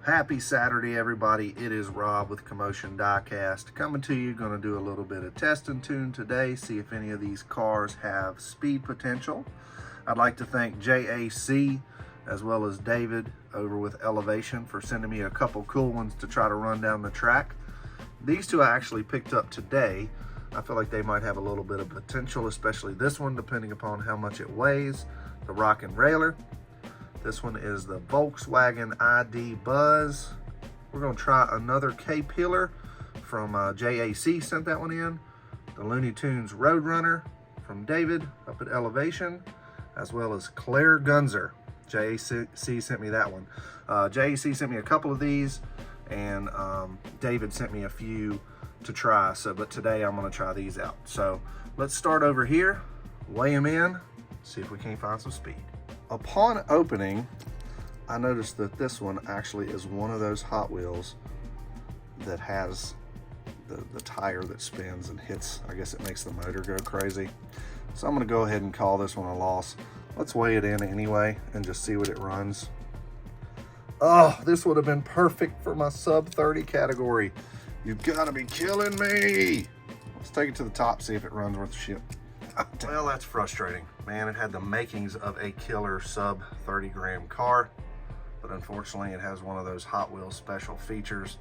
Happy Saturday, everybody. It is Rob with Commotion Diecast coming to you. Going to do a little bit of test and tune today, see if any of these cars have speed potential. I'd like to thank JAC as well as David over with Elevation for sending me a couple cool ones to try to run down the track. These two I actually picked up today. I feel like they might have a little bit of potential, especially this one, depending upon how much it weighs. The Rock and Railer. This one is the Volkswagen ID Buzz. We're gonna try another K-Pillar from JAC, sent that one in. The Looney Tunes Roadrunner from David up at Elevation, as well as Claire Gunzer. JAC sent me that one. JAC sent me a couple of these, and David sent me a few to try. But today I'm gonna try these out. So let's start over here, weigh them in, see if we can't find some speed. Upon opening, I noticed that this one actually is one of those Hot Wheels that has the tire that spins and hits. I guess it makes the motor go crazy. So I'm gonna go ahead and call this one a loss. Let's weigh it in anyway and just see what it runs. Oh, this would have been perfect for my sub 30 category. You've gotta be killing me. Let's take it to the top, see if it runs worth the shit. Well, that's frustrating. Man, it had the makings of a killer sub 30 gram car, but unfortunately it has one of those Hot Wheels special features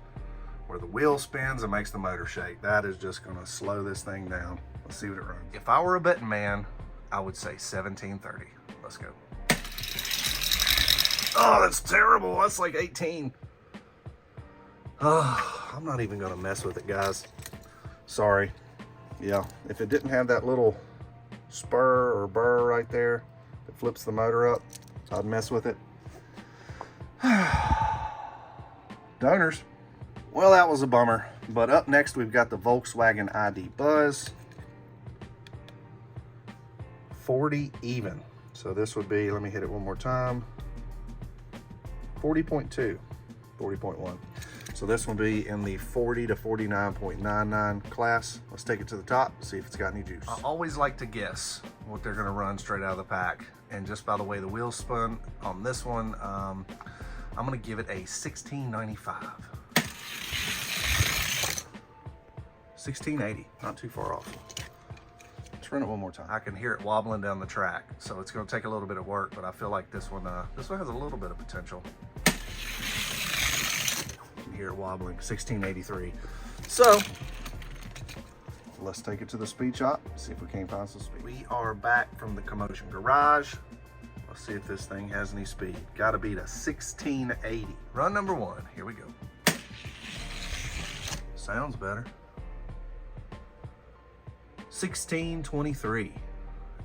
where the wheel spins and makes the motor shake. That is just gonna slow this thing down. Let's see what it runs. If I were a betting man, I would say 1730. Let's go. Oh, that's terrible. That's like 18. Oh, I'm not even gonna mess with it, guys. Sorry. Yeah, if it didn't have that little spur or burr right there that flips the motor up, I'd mess with it. Donors. Well, that was a bummer. But up next, we've got the Volkswagen ID Buzz. 40 even. So this would be, let me hit it one more time. 40.2, 40.1. So this will be in the 40 to 49.99 class. Let's take it to the top, see if it's got any juice. I always like to guess what they're gonna run straight out of the pack. And just by the way the wheels spun on this one, I'm gonna give it a 1695. 1680, not too far off. Let's run it one more time. I can hear it wobbling down the track, so it's gonna take a little bit of work, but I feel like this one has a little bit of potential. Here wobbling, 1683. So let's take it to the speed shop, see if we can't find some speed. We are back from the Commotion garage. Let's see if this thing has any speed. Gotta beat a 1680. Run number one, here we go. Sounds better. 1623,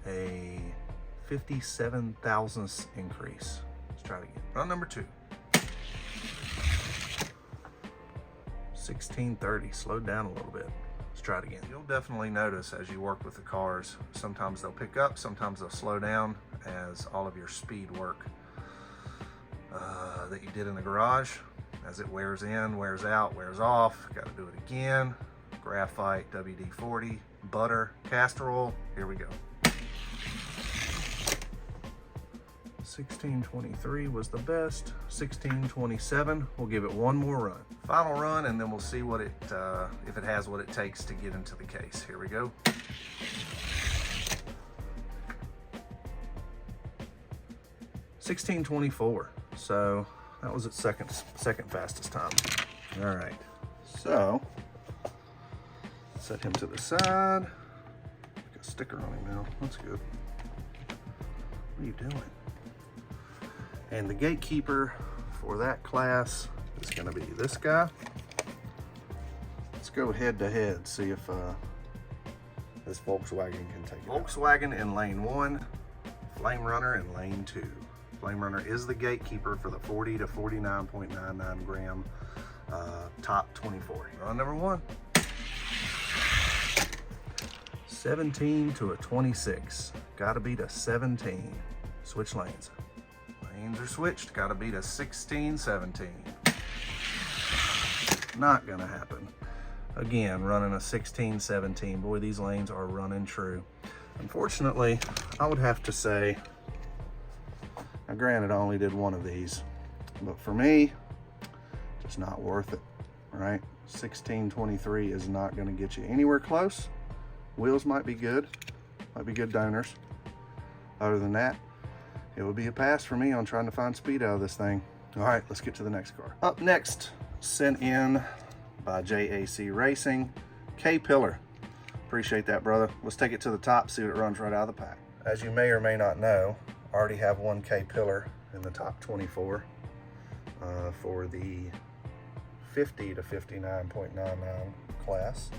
a 57 thousandths increase. Let's try it again. Run number two. 1630, slowed down a little bit. Let's try it again. You'll definitely notice as you work with the cars, sometimes they'll pick up, sometimes they'll slow down as all of your speed work that you did in the garage, as it wears in, wears out, wears off. Got to do it again. Graphite, WD-40, butter, castor oil. Here we go. 1623 was the best. 1627, we'll give it one more run. Final run, and then we'll see what it, if it has what it takes to get into the case. Here we go. $16.24, so that was its second fastest time. All right, so set him to the side. Got a sticker on him now, that's good. What are you doing? And the gatekeeper for that class is gonna be this guy. Let's go head to head, see if this Volkswagen can take it. Volkswagen in lane 1, Flame Runner in lane 2. Flame Runner is the gatekeeper for the 40 to 49.99 gram top 24. Run number 1. 17 to a 26. Gotta beat a 17. Switch lanes. Lanes are switched. Gotta beat a 16, 17. Not gonna happen. Again, running a 16, 17. Boy, these lanes are running true. Unfortunately, I would have to say, now granted I only did one of these, but for me, Just not worth it, right? 1623 is not going to get you anywhere close. Wheels might be good donors. Other than that, it would be a pass for me on trying to find speed out of this thing. All right, let's get to the next car. Up next, sent in by JAC Racing, K-Pillar. Appreciate that, brother. Let's take it to the top, see what it runs right out of the pack. As you may or may not know, I already have one K-Pillar in the top 24 for the 50 to 59.99 class.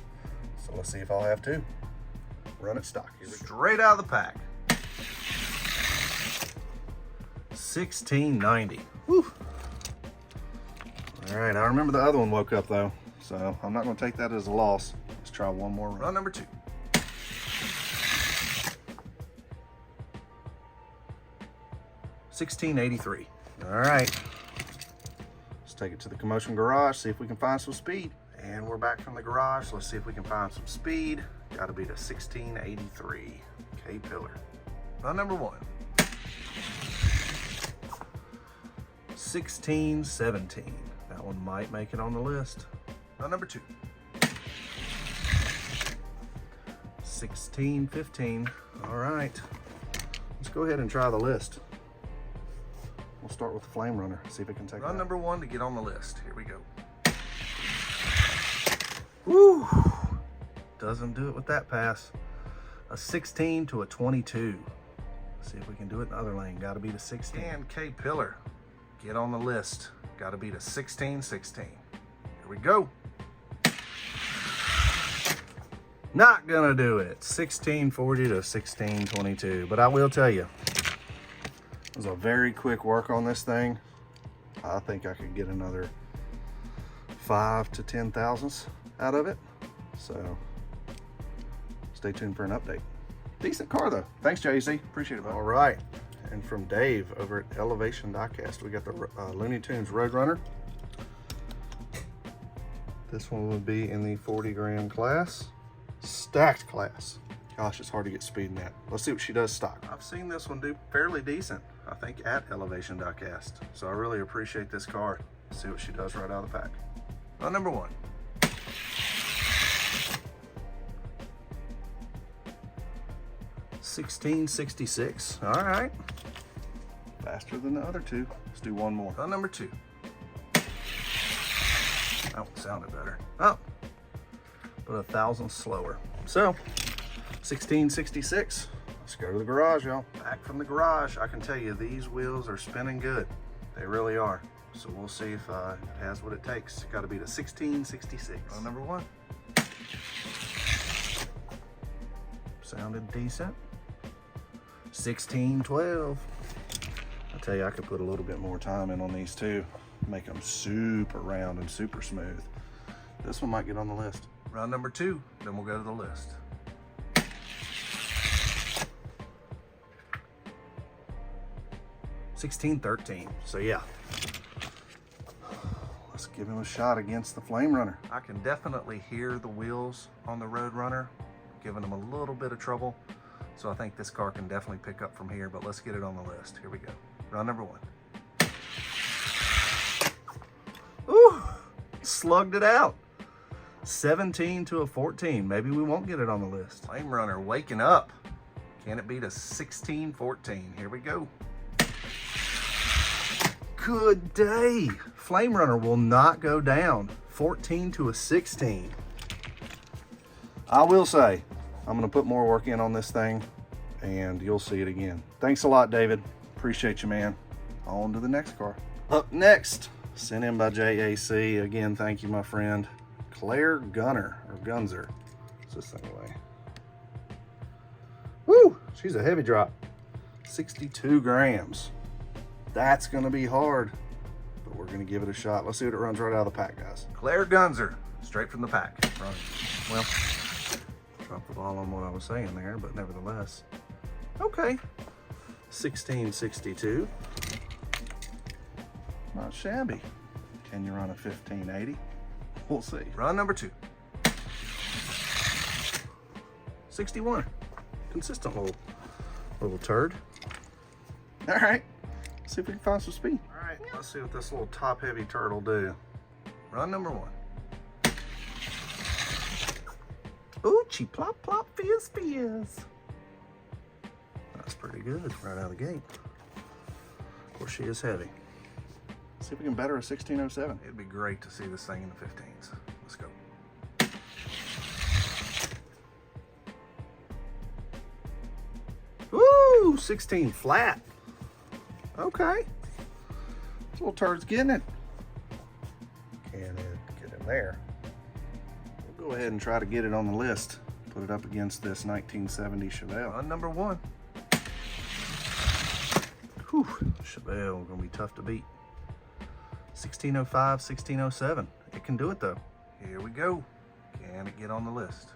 So let's see if I'll have two. Run it stock. Straight out of the pack. 1690. Whew. All right, I remember the other one woke up though, so I'm not going to take that as a loss. Let's try one more run. Run number 2. 1683. All right, let's take it to the Commotion Garage, see if we can find some speed. And we're back from the garage. Let's see if we can find some speed. Got to be the 1683 K-Pillar. Run number 1. 1617. That one might make it on the list. Run number 2. 1615. All right, let's go ahead and try the list. We'll start with the Flame Runner, see if it can take run number 1 to get on the list. Here we go. Woo! Doesn't do it with that pass. A 16 to a 22. Let's see if we can do it in the other lane. Got to be the 16. And K-Pillar, get on the list. Got to be the 1616. Here we go. Not gonna do it. 1640 to 1622. But I will tell you, it was a very quick work on this thing. I think I could get another 5 to 10 thousandths out of it. So stay tuned for an update. Decent car though. Thanks, JC. Appreciate it, bud. All right. And from Dave over at Elevation Diecast, we got the Looney Tunes Roadrunner. This one would be in the 40 gram class. Stacked class. Gosh, it's hard to get speed in that. Let's see what she does stock. I've seen this one do fairly decent, I think, at Elevation Diecast. So I really appreciate this car. Let's see what she does right out of the pack. Run number 1. 1666. All right. Faster than the other two. Let's do one more. Run number 2. That one sounded better. Oh, but 1,000 slower. So, 1666. Let's go to the garage, y'all. Back from the garage. I can tell you these wheels are spinning good. They really are. So we'll see if it has what it takes. Got to be the 1666. Run number 1. Sounded decent. 1612. I tell you, I could put a little bit more time in on these too. Make them super round and super smooth. This one might get on the list. Run number 2, then we'll go to the list. 1613. So yeah, let's give him a shot against the Flame Runner. I can definitely hear the wheels on the Roadrunner giving them a little bit of trouble. So I think this car can definitely pick up from here, but let's get it on the list. Here we go. Run number 1. Ooh, slugged it out. 17 to a 14. Maybe we won't get it on the list. Flame Runner waking up. Can it beat a 1614? Here we go. Good day. Flame Runner will not go down. 14 to a 16. I will say, I'm going to put more work in on this thing and you'll see it again. Thanks a lot, David. Appreciate you, man. On to the next car. Up next, sent in by JAC. Again, thank you, my friend. Claire Gunner, or Gunzer. What's this thing away? Woo! She's a heavy drop. 62 grams. That's going to be hard, but we're going to give it a shot. Let's see what it runs right out of the pack, guys. Claire Gunzer, straight from the pack. Run. Well, dropped the ball on what I was saying there, but nevertheless. Okay. 1662. Not shabby. Can you run a 1580? We'll see. Run number 2. 61. Consistent little turd. All right. See if we can find some speed. All right, let's see what this little top-heavy turd will do. Run number 1. Oochie, plop, plop, fizz, fizz. That's pretty good right out of the gate. Of course, she is heavy. See if we can better a 1607. It'd be great to see this thing in the 15s. Let's go. Woo! 16 flat. Okay. This little turd's getting it. Can it get in there? We'll go ahead and try to get it on the list. Put it up against this 1970 Chevelle. Run number 1. Whew, Chevelle gonna be tough to beat. 1605, 1607. It can do it though. Here we go. Can it get on the list?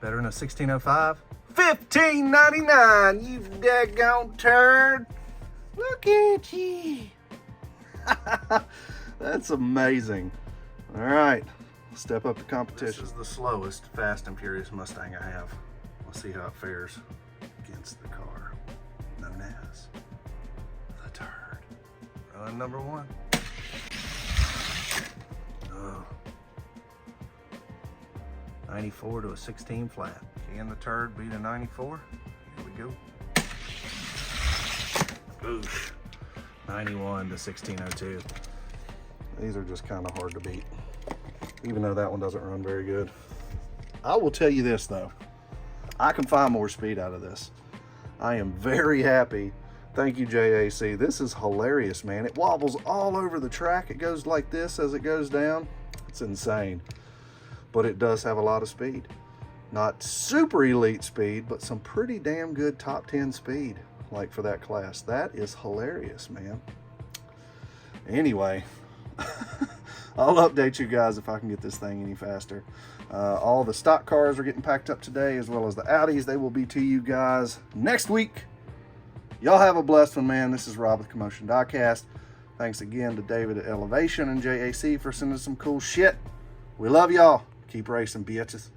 Better than a 1605? $15.99, you daggone turd. Look at you. That's amazing. All right, step up the competition. This is the slowest Fast and Furious Mustang I have. Let's see how it fares against the car known as the turd. Run number 1. Oh. 94 to a 16 flat. Can the turd beat a 94? Here we go. Oof. 91 to 1602. These are just kind of hard to beat, even though that one doesn't run very good. I will tell you this though, I can find more speed out of this. I am very happy. Thank you, JAC. This is hilarious, man. It wobbles all over the track. It goes like this as it goes down. It's insane, but it does have a lot of speed. Not super elite speed, but some pretty damn good top 10 speed, like for that class. That is hilarious, man. Anyway, I'll update you guys if I can get this thing any faster. All the stock cars are getting packed up today, as well as the Audis. They will be to you guys next week. Y'all have a blessed one, man. This is Rob with Commotion Diecast. Thanks again to David at Elevation and JAC for sending some cool shit. We love y'all. Keep racing, bitches.